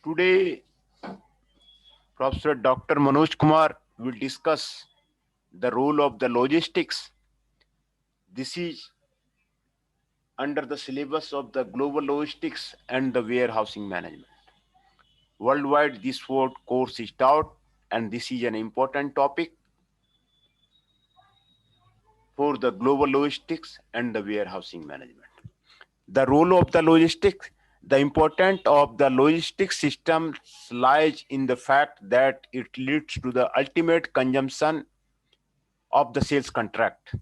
Today, Professor Dr. Manoj Kumar will discuss the role of the logistics. This is under the syllabus of the global logistics and the warehousing management. Worldwide, this word course is taught, and this is an important topic for the global logistics and the warehousing management. The role of the logistics, the importance of the logistics system lies in the fact that it leads to the ultimate consumption of the sales contract.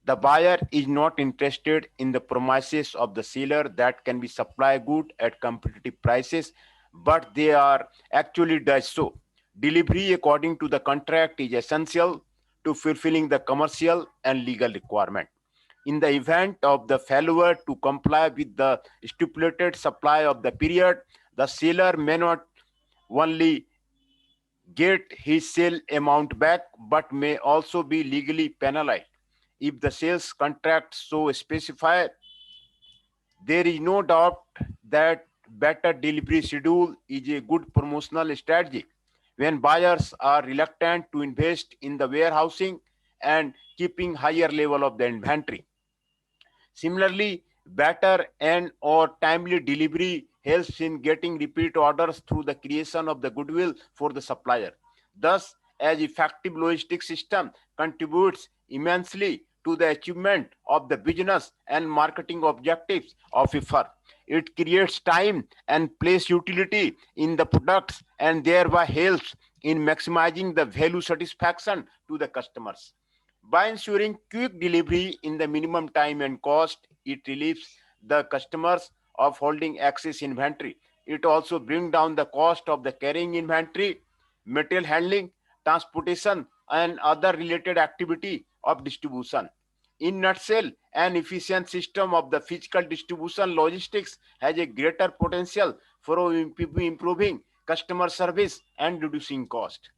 The buyer is not interested in the promises of the seller that can be supply good at competitive prices, but they are actually does so. Delivery according to the contract is essential to fulfilling the commercial and legal requirement. In the event of the failure to comply with the stipulated supply of the period, the seller may not only get his sale amount back but may also be legally penalized. If the sales contract so specify, there is no doubt that better delivery schedule is a good promotional strategy. When buyers are reluctant to invest in the warehousing and keeping higher level of the inventory. Similarly, better and or timely delivery helps in getting repeat orders through the creation of the goodwill for the supplier. Thus, as effective logistics system contributes immensely to the achievement of the business and marketing objectives of a firm. It creates time and place utility in the products and thereby helps in maximizing the value satisfaction to the customers. By ensuring quick delivery in the minimum time and cost, it relieves the customers of holding excess inventory. It also brings down the cost of the carrying inventory, material handling, transportation, and other related activity of distribution. In nutshell, an efficient system of the physical distribution logistics has a greater potential for improving customer service and reducing cost.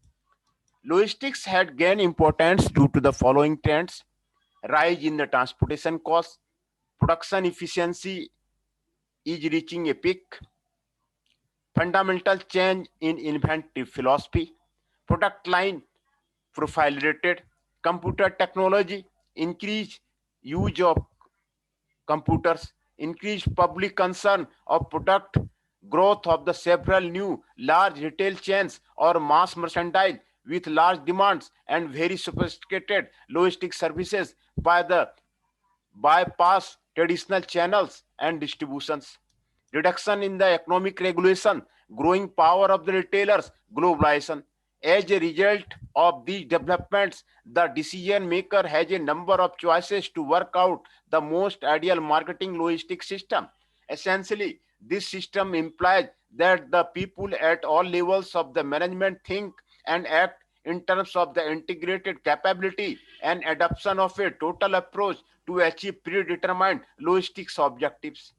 Logistics had gained importance due to the following trends: rise in the transportation costs, production efficiency is reaching a peak, fundamental change in inventory philosophy, product line profile rated, computer technology, increased use of computers, increased public concern of product, growth of the several new large retail chains or mass merchandise with large demands and very sophisticated logistics services by the bypass traditional channels and distributions, reduction in the economic regulation, growing power of the retailers, globalization. As a result of these developments, the decision maker has a number of choices to work out the most ideal marketing logistics system. Essentially, this system implies that the people at all levels of the management think and act in terms of the integrated capability and adoption of a total approach to achieve predetermined logistics objectives.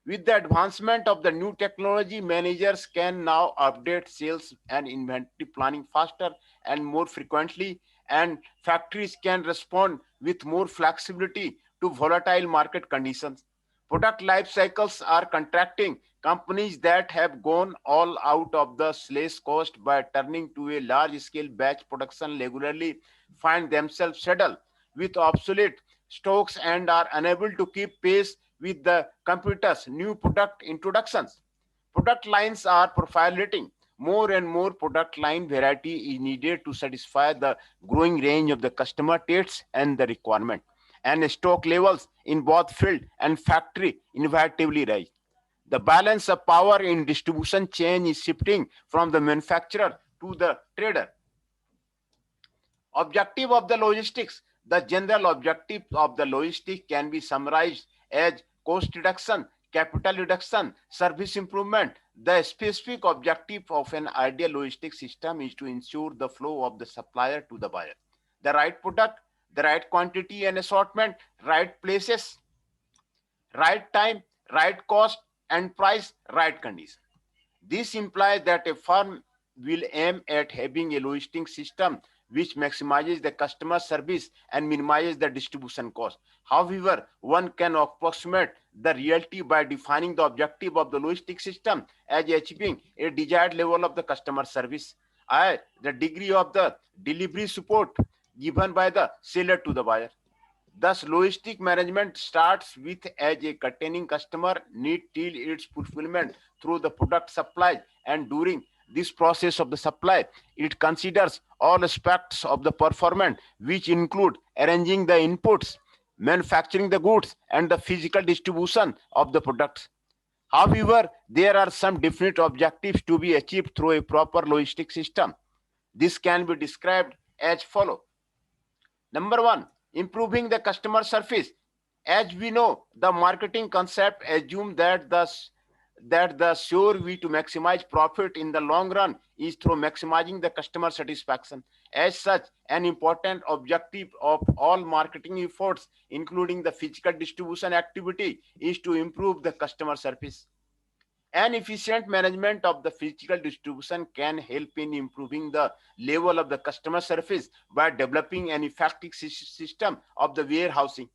With the advancement of the new technology, managers can now update sales and inventory planning faster and more frequently, and factories can respond with more flexibility to volatile market conditions. Product life cycles are contracting. Companies that have gone all out of the slash cost by turning to a large scale batch production regularly find themselves saddled with obsolete stocks and are unable to keep pace with the computers' new product introductions. Product lines are proliferating. More and more product line variety is needed to satisfy the growing range of the customer tastes and the requirement. And stock levels in both field and factory inevitably rise. The balance of power in distribution chain is shifting from the manufacturer to the trader. Objective of the logistics. The general objective of the logistics can be summarized as cost reduction, capital reduction, service improvement. The specific objective of an ideal logistics system is to ensure the flow of the supplier to the buyer. The right product, the right quantity and assortment, right places, right time, right cost, and price, right condition. This implies that a firm will aim at having a logistics system which maximizes the customer service and minimizes the distribution cost. However, one can approximate the reality by defining the objective of the logistics system as achieving a desired level of the customer service, the degree of the delivery support given by the seller to the buyer. Thus, logistic management starts with as a containing customer need till its fulfillment through the product supply, and during this process of the supply, it considers all aspects of the performance, which include arranging the inputs, manufacturing the goods, and the physical distribution of the products. However, there are some definite objectives to be achieved through a proper logistic system. This can be described as follows. Number one, improving the customer service. As we know, the marketing concept assumes that the sure way to maximize profit in the long run is through maximizing the customer satisfaction. As such, an important objective of all marketing efforts, including the physical distribution activity, is to improve the customer service. An efficient management of the physical distribution can help in improving the level of the customer service by developing an effective system of the warehousing,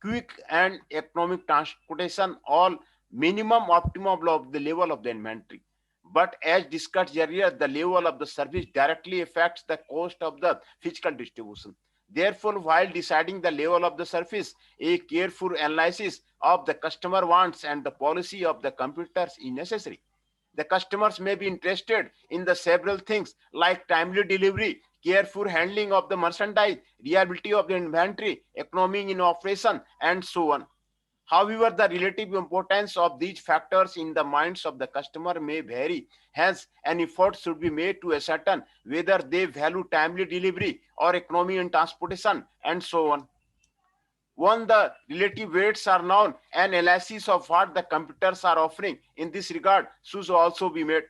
quick and economic transportation, all minimum optimum of the level of the inventory. But as discussed earlier, the level of the service directly affects the cost of the physical distribution. Therefore, while deciding the level of the service, a careful analysis of the customer wants and the policy of the competitors is necessary. The customers may be interested in the several things like timely delivery, careful handling of the merchandise, reliability of the inventory, economy in operation, and so on. However, the relative importance of these factors in the minds of the customer may vary. Hence, an effort should be made to ascertain whether they value timely delivery or economy in transportation, and so on. When the relative weights are known, an analysis of what the competitors are offering in this regard should also be made.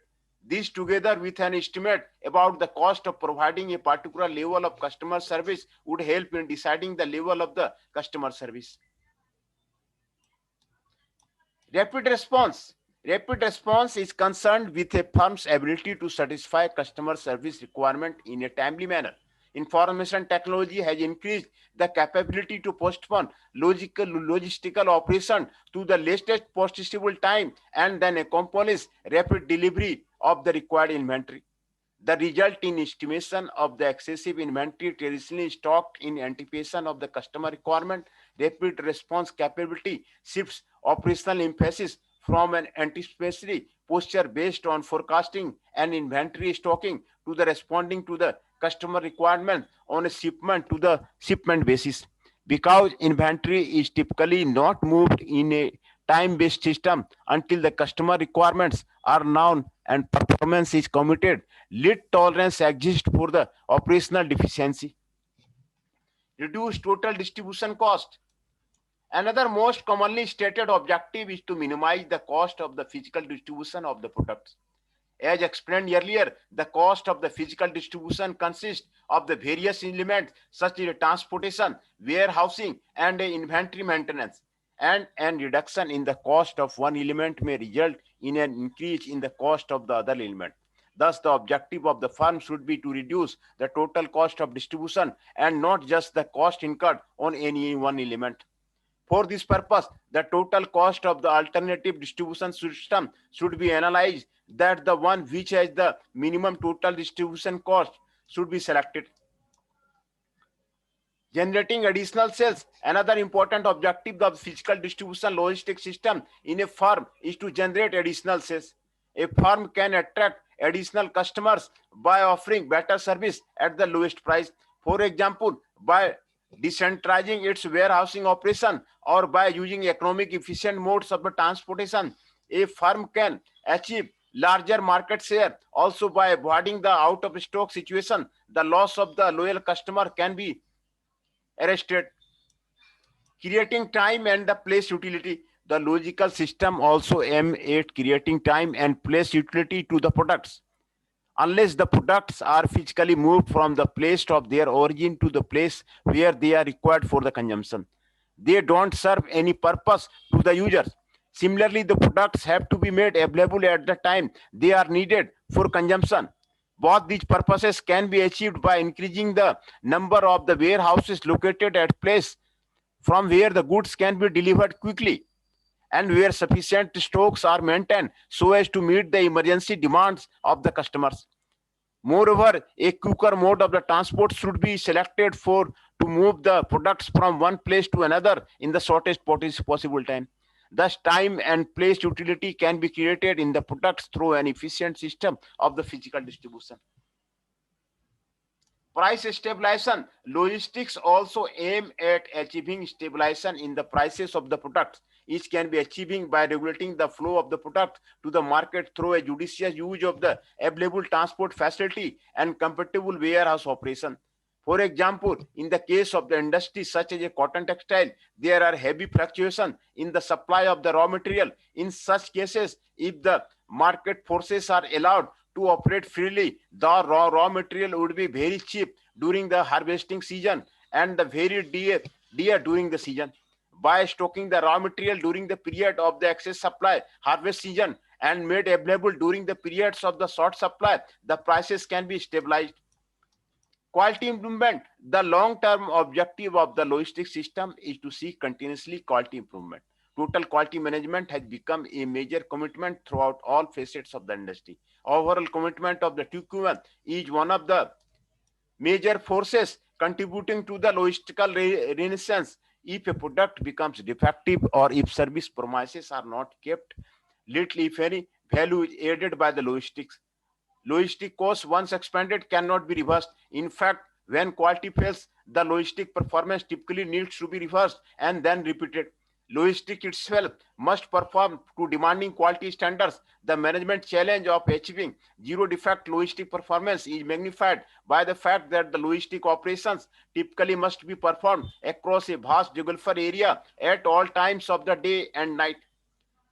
This, together with an estimate about the cost of providing a particular level of customer service, would help in deciding the level of the customer service. Rapid response. Rapid response is concerned with a firm's ability to satisfy customer service requirement in a timely manner. Information technology has increased the capability to postpone logistical operation to the latest possible time and then accomplish rapid delivery of the required inventory. The result in estimation of the excessive inventory traditionally stocked in anticipation of the customer requirement. Rapid response capability shifts operational emphasis from an anticipatory posture based on forecasting and inventory stocking to the responding to the customer requirement on a shipment to the shipment basis. Because inventory is typically not moved in a time-based system until the customer requirements are known and performance is committed, lead tolerance exists for the operational deficiency. Reduce total distribution cost. Another most commonly stated objective is to minimize the cost of the physical distribution of the products. As explained earlier, the cost of the physical distribution consists of the various elements such as transportation, warehousing, and inventory maintenance. And reduction in the cost of one element may result in an increase in the cost of the other element. Thus, the objective of the firm should be to reduce the total cost of distribution and not just the cost incurred on any one element. For this purpose, the total cost of the alternative distribution system should be analyzed, that the one which has the minimum total distribution cost should be selected. Generating additional sales. Another important objective of the physical distribution logistics system in a firm is to generate additional sales. A firm can attract additional customers by offering better service at the lowest price. For example, by decentralizing its warehousing operation or by using economic efficient modes of the transportation, a firm can achieve larger market share. Also, by avoiding the out of stock situation, the loss of the loyal customer can be arrested. Creating time and the place utility. The logical system also aims at creating time and place utility to the products. Unless the products are physically moved from the place of their origin to the place where they are required for the consumption, they don't serve any purpose to the users. Similarly, the products have to be made available at the time they are needed for consumption. Both these purposes can be achieved by increasing the number of the warehouses located at place from where the goods can be delivered quickly. and where sufficient stocks are maintained so as to meet the emergency demands of the customers. Moreover, a quicker mode of the transport should be selected for to move the products from one place to another in the shortest possible time. Thus, time and place utility can be created in the products through an efficient system of the physical distribution. Price stabilization. Logistics also aim at achieving stabilization in the prices of the products. It can be achieving by regulating the flow of the product to the market through a judicious use of the available transport facility and compatible warehouse operation. For example, in the case of the industry such as a cotton textile, there are heavy fluctuations in the supply of the raw material. In such cases, if the market forces are allowed to operate freely, the raw material would be very cheap during the harvesting season and the very dear during the season. By stocking the raw material during the period of the excess supply harvest season and made available during the periods of the short supply, the prices can be stabilized. Quality improvement. The long-term objective of the logistics system is to see continuously quality improvement. Total quality management has become a major commitment throughout all facets of the industry. Overall commitment of the TQM is one of the major forces contributing to the logistical renaissance. If a product becomes defective or if service promises are not kept, little if any value is added by the logistics. Logistic costs once expanded cannot be reversed. In fact, when quality fails, the logistic performance typically needs to be reversed and then repeated. Logistic itself must perform to demanding quality standards. The management challenge of achieving zero defect logistic performance is magnified by the fact that the logistic operations typically must be performed across a vast geographical area at all times of the day and night.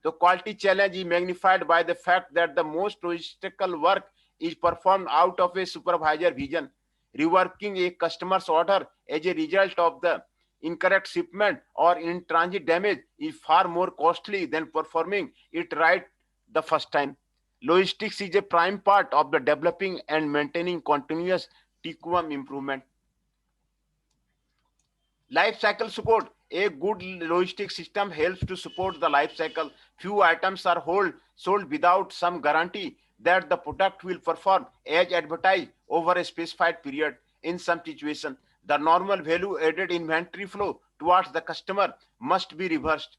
The quality challenge is magnified by the fact that the most logistical work is performed out of a supervisor vision. Reworking a customer's order as a result of the incorrect shipment or in transit damage is far more costly than performing it right the first time. Logistics is a prime part of the developing and maintaining continuous TQM improvement. Life cycle support. A good logistic system helps to support the life cycle. Few items are sold without some guarantee that the product will perform as advertised over a specified period. In some situations, the normal value added inventory flow towards the customer must be reversed.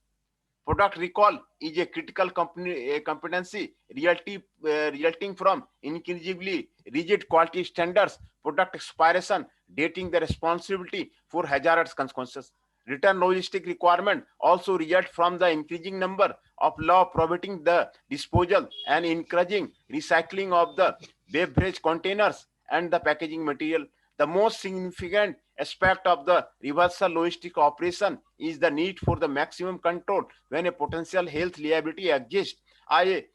Product recall is a critical competency resulting from increasingly rigid quality standards. Product expiration dating the responsibility for hazardous consequences. Return logistic requirement also result from the increasing number of law prohibiting the disposal and encouraging recycling of the beverage containers and the packaging material. The most significant aspect of the reversal logistic operation is the need for the maximum control when a potential health liability exists as a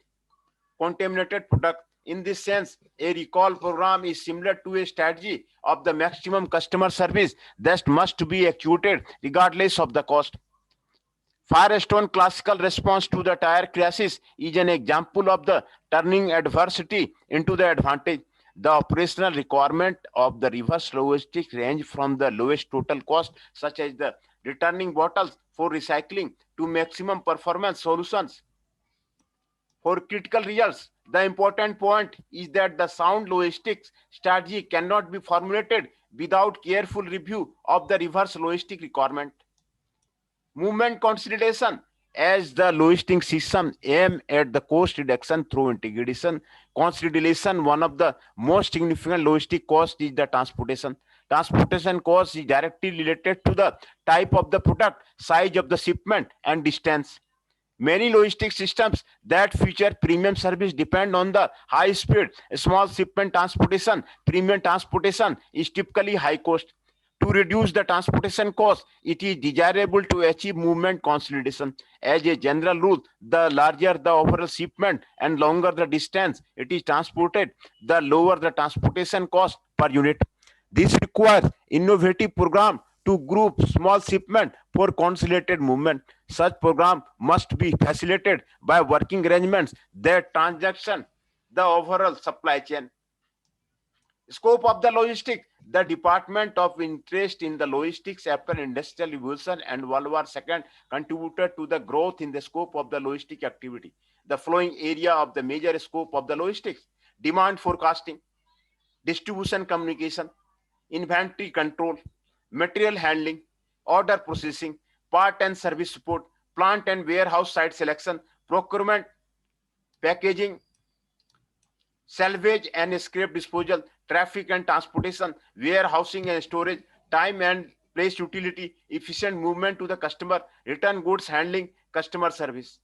contaminated product. In this sense, a recall program is similar to a strategy of the maximum customer service that must be executed regardless of the cost. Firestone classical response to the tire crisis is an example of the turning adversity into the advantage. The operational requirement of the reverse logistics range from the lowest total cost, such as the returning bottles for recycling, to maximum performance solutions for critical results. The important point is that the sound logistics strategy cannot be formulated without careful review of the reverse logistic requirement. Movement consolidation. As the logistic system aim at the cost reduction through integration, consolidation, one of the most significant logistic cost is the transportation. Transportation cost is directly related to the type of the product, size of the shipment, and distance. Many logistic systems that feature premium service depend on the high speed, small shipment transportation. Premium transportation is typically high cost. To reduce the transportation cost, it is desirable to achieve movement consolidation. As a general rule, the larger the overall shipment and longer the distance it is transported, the lower the transportation cost per unit. This requires innovative program to group small shipment for consolidated movement. Such program must be facilitated by working arrangements that transaction the overall supply chain. Scope of the logistics. The department of interest in the logistics after industrial revolution and World War II contributed to the growth in the scope of the logistic activity. The following area of the major scope of the logistics: demand forecasting, distribution communication, inventory control, material handling, order processing, part and service support, plant and warehouse site selection, procurement, packaging, salvage and scrap disposal, traffic and transportation, warehousing and storage, time and place utility, efficient movement to the customer, return goods handling, customer service.